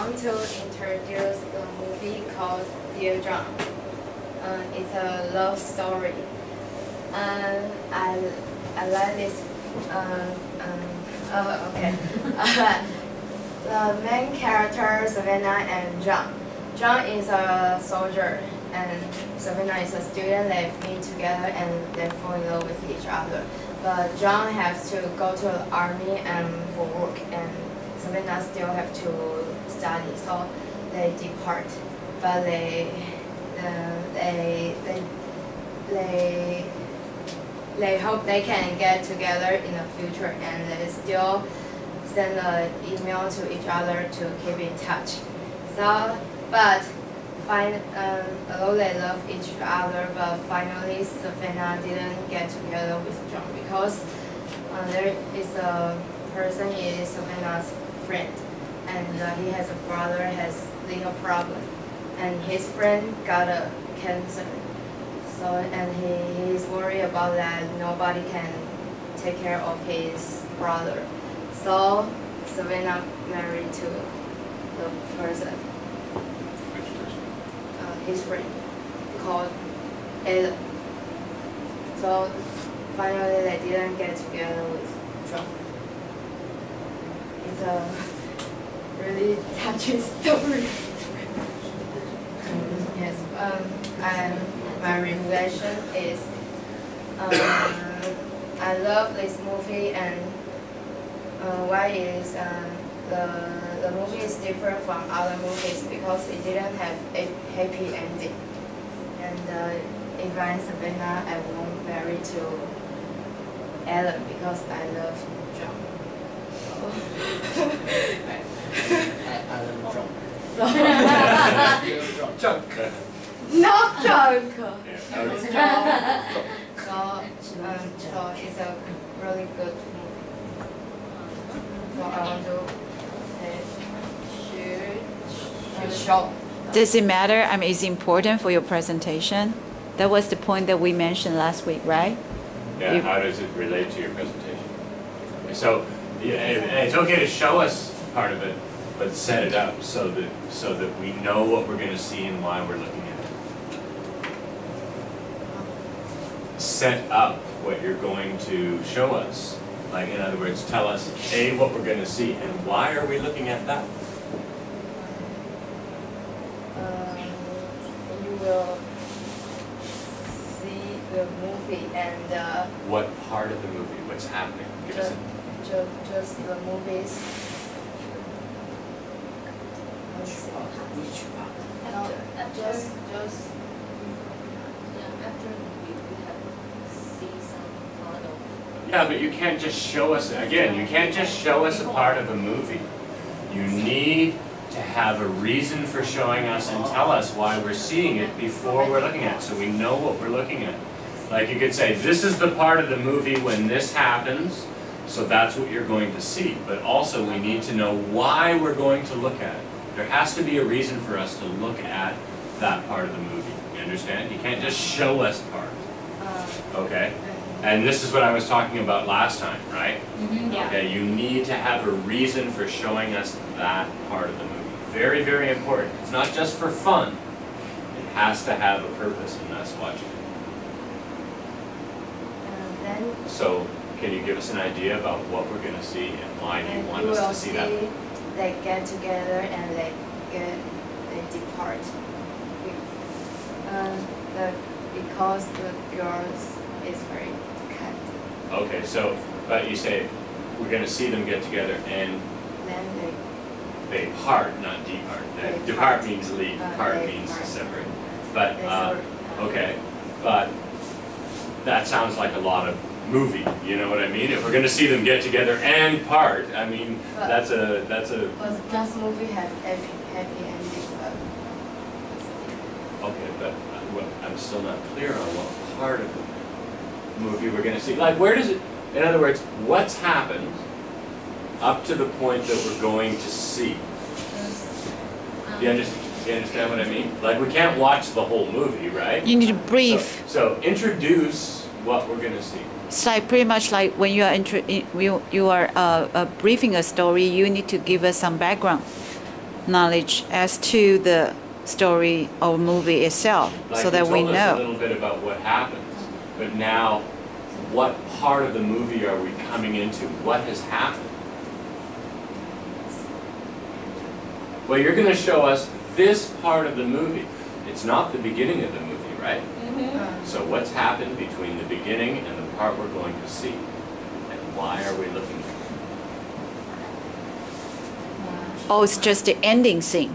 want to introduce a movie called Dear John. It's a love story. I like this. Okay. The main characters, Savannah and John. John is a soldier, and Savannah is a student. They meet together and they fall in love with each other. But John has to go to the army and for work, and Savannah still have to study, so they depart. But they hope they can get together in the future, and they still send an email to each other to keep in touch. So, but although they love each other, but finally Savannah didn't get together with John because there is a person is Savannah's friend, and he has a brother has legal problem, and his friend got a cancer. So and he is worried about that nobody can take care of his brother. So Savannah married to the person. His friend called Ella. So finally they didn't get together with John. It's a really touching story. Yes, and my reflection is I love this movie, and why is the movie is different from other movies because it didn't have a happy ending. And if I'm Savannah, I won't marry to Ellen because I love John. So Alan drunk. So Drunk. not drunk. Yeah. So it's a really good movie. So I want to show. Does it matter? I mean, it's important for your presentation. That was the point that we mentioned last week, right? Yeah, how does it relate to your presentation? So, yeah, it's okay to show us part of it, but set it up so that we know what we're going to see and why we're looking at it. Set up what you're going to show us. Like, in other words, tell us, A, what we're going to see, and why are we looking at that? You will see the movie and What part of the movie? What's happening? Give us a... just the movies. Which part? No, just after we have see some part of. Yeah, but you can't just show us, again, you can't just show us a part of a movie. You need to have a reason for showing us and tell us why we're seeing it before we're looking at it, so we know what we're looking at. Like you could say, this is the part of the movie when this happens, so that's what you're going to see. But also we need to know why we're going to look at it. There has to be a reason for us to look at that part of the movie. You understand? You can't just show us part. Okay? And this is what I was talking about last time, right? Yeah. Okay, you need to have a reason for showing us that part of the movie. Very, very important. It's not just for fun. It has to have a purpose in us watching it. then So, can you give us an idea about what we're going to see and why do you want us to see that? They get together and they depart. Because the girls is very kind. Okay, so, but you say we're going to see them get together and Then they part, not depart. They Depart part. means leave, They part means part. separate. But, They separate. okay, but that sounds like a lot of movie, you know what I mean? If we're going to see them get together and part, I mean, But- that's a, But just movie have happy ending. okay, but I'm still not clear on what part of the movie we're going to see. Like, where does it, in other words, what's happened up to the point that we're going to see? Do you understand what I mean? Like, we can't watch the whole movie, right? You need to brief. So introduce what we're going to see. It's like pretty much like when you are briefing a story, you need to give us some background. knowledge as to the story or movie itself, Like so that we you told us a know. little bit about what happens, but now, what part of the movie are we coming into? What has happened? Well, you're going to show us this part of the movie. It's not the beginning of the movie, right? So what's happened between the beginning and the part we're going to see? And why are we looking at it? Oh, it's just the ending scene.